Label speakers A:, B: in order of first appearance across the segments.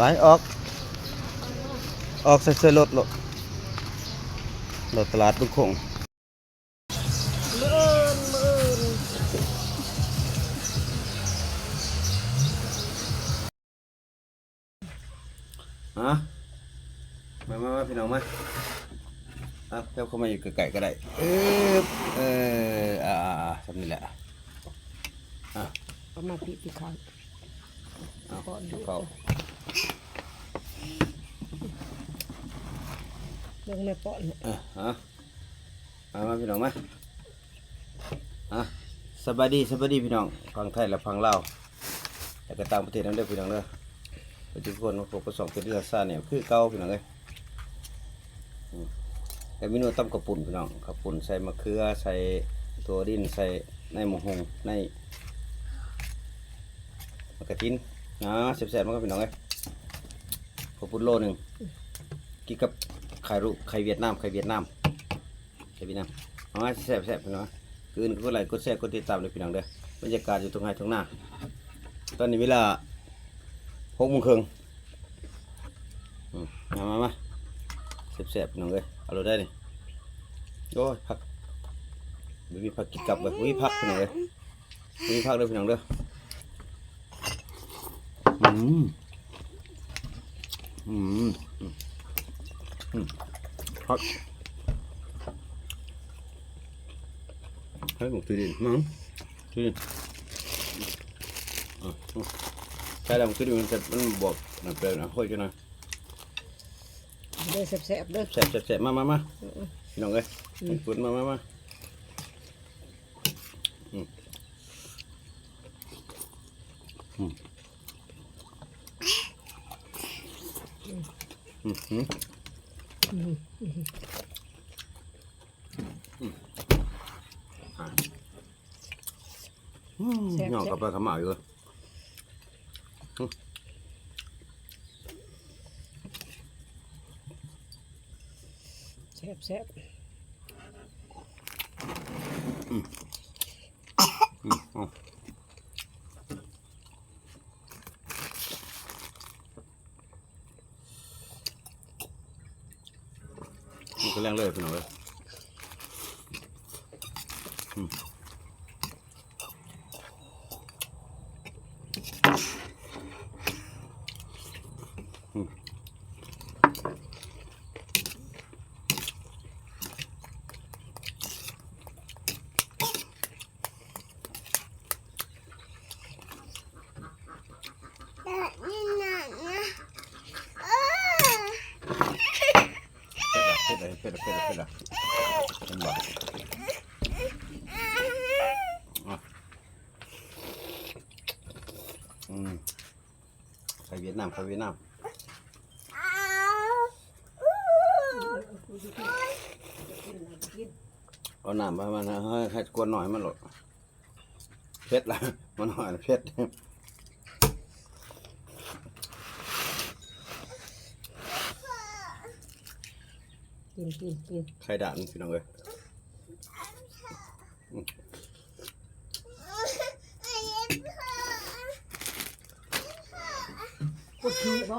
A: ไปออกใส่รถตลาดบุญคงฮะมาพี่น้องมาเจ้าเข้ามาอยู่ไกลๆก็ได้ทำนี่แหละ
B: เอามาปิดเขา
A: เขา
B: ลงในปอน
A: มาพี่น้องมาสบายดีพี่น้องฟังไทยและฟังลาวแต่ก็ต่างประเทศนั่นเด้อพี่น้องเด้อทุกคนมาพบกับ2เป็นเรื่องซ่าเนี่ยคือเก่าพี่น้องเลยแต่เมนูตำกระปุ่นพี่น้องกระปุ่นใส่มะเขือใส่ตัวดินใส่ในหมูหงในมะกระทินแซ่บๆมากพี่น้องเลยกระปุ่นโลนึงกินกับไข่เวียดนามแซ่บพี่น้องคือก็ไลค์กดแชร์กดติดตามเลยพี่น้องเด้อบรรยากาศอยู่ตรงไหนตรงหน้าตอนนี้เวลา6:30มาแซ่บๆพี่น้องเลยเอาเราได้นี่โอ้ยผักมีผักกินกับแบบมีผักพี่น้องเลยมีผักด้วยพี่น้องเด้อผักให้หมกตื่นมั้งตื่นใช่แล้วมันตื่นมันบวกหนักเปรี้ยวนะค่อยกันนะ
B: ได้แซ่บๆเด้อ
A: แซ่บมาพี่น้องเลยฝุ่นมาหยอกกับปลาขม่าอยู่
B: แซ่บ
A: มันก็แรงเลยพี่น้องเลยเป็ดเป็นบ่ไข่เวียดนามเอาน้ำมาให้กวนหน่อยมันหลดเผ็ดละมันหน่อยเผ็ด
B: กิน
A: ไข่ด่านพี่น้องเลย
B: ปวดขี้บ่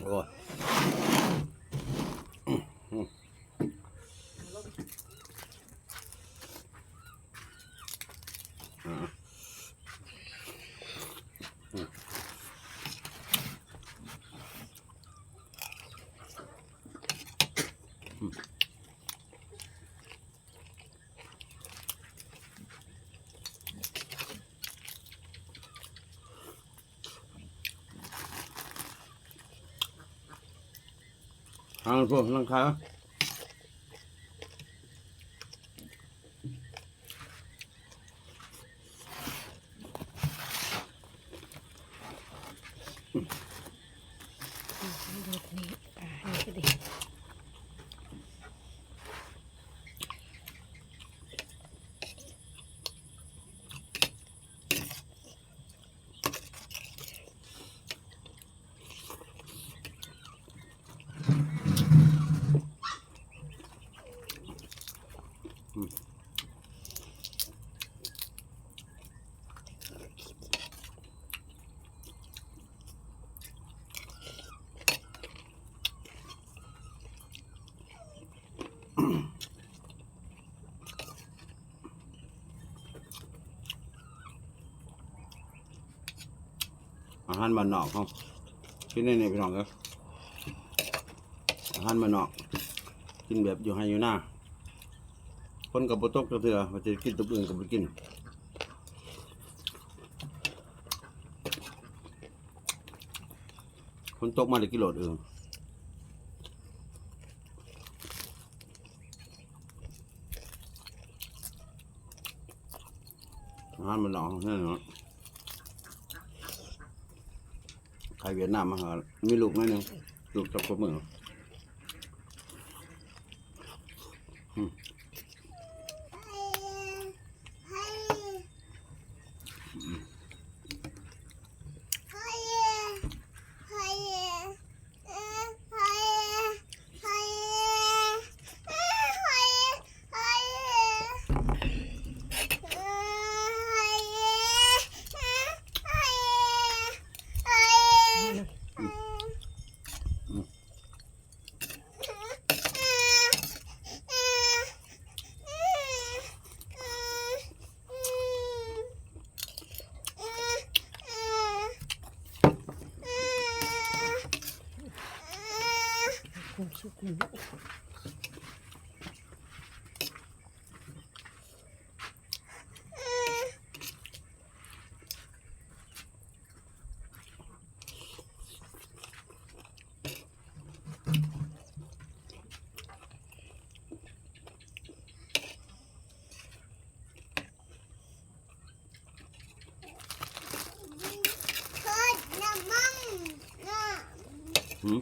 A: โอ้พวกนังค้า อาหารบ้านนอกเขากินได้เนี่ยพี่น้องครับอาหารบ้านนอกกินแบบอยู่ให้อยู่หน้าคนกับบ่ตกจักเทื่อว่าจะกินตัวอื่นก็บ่กินคนตกมาได้กิโลเองอาหารบ้านนอกนั่นเนาะใครเวียดนามมาหามีลูกน้อยหนึงลูกจับกับมือ
B: ความสุขของลูก
A: อืม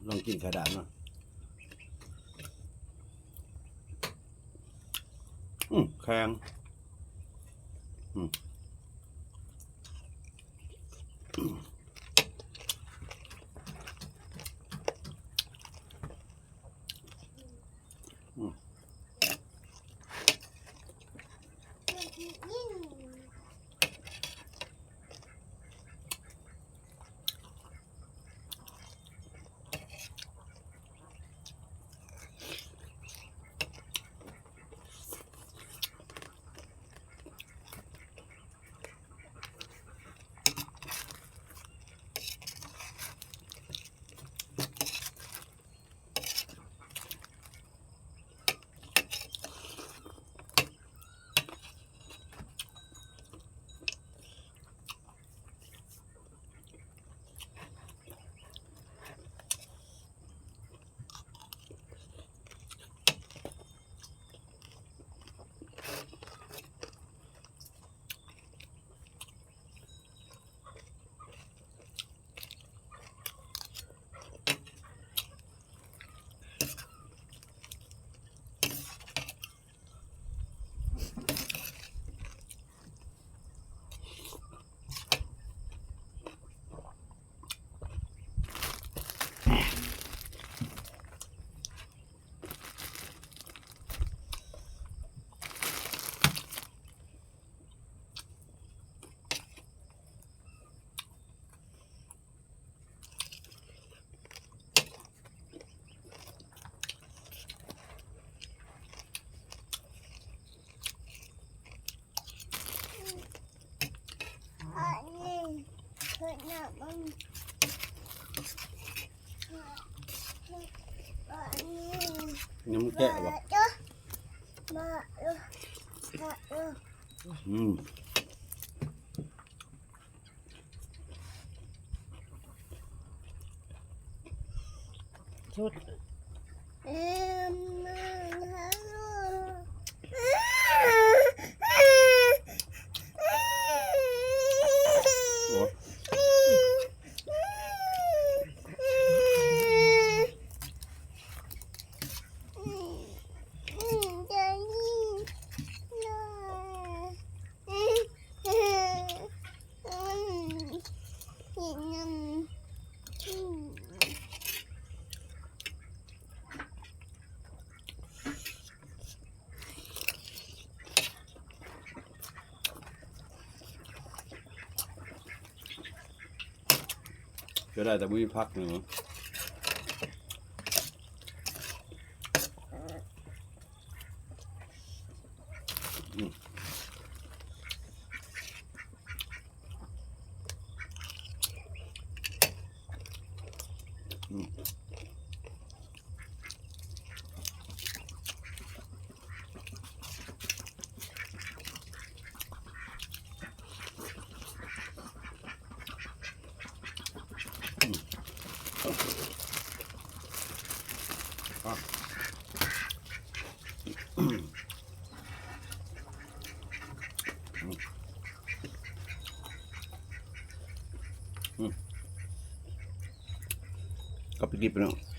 A: ลองกินไข่ดาวเนาะแข็งน้ำแกะบ่ อืม
B: ชุด
A: โอ้ก็ได้แต่ไม่มีพักหนึ่งก็ไปดิบไปเนาะ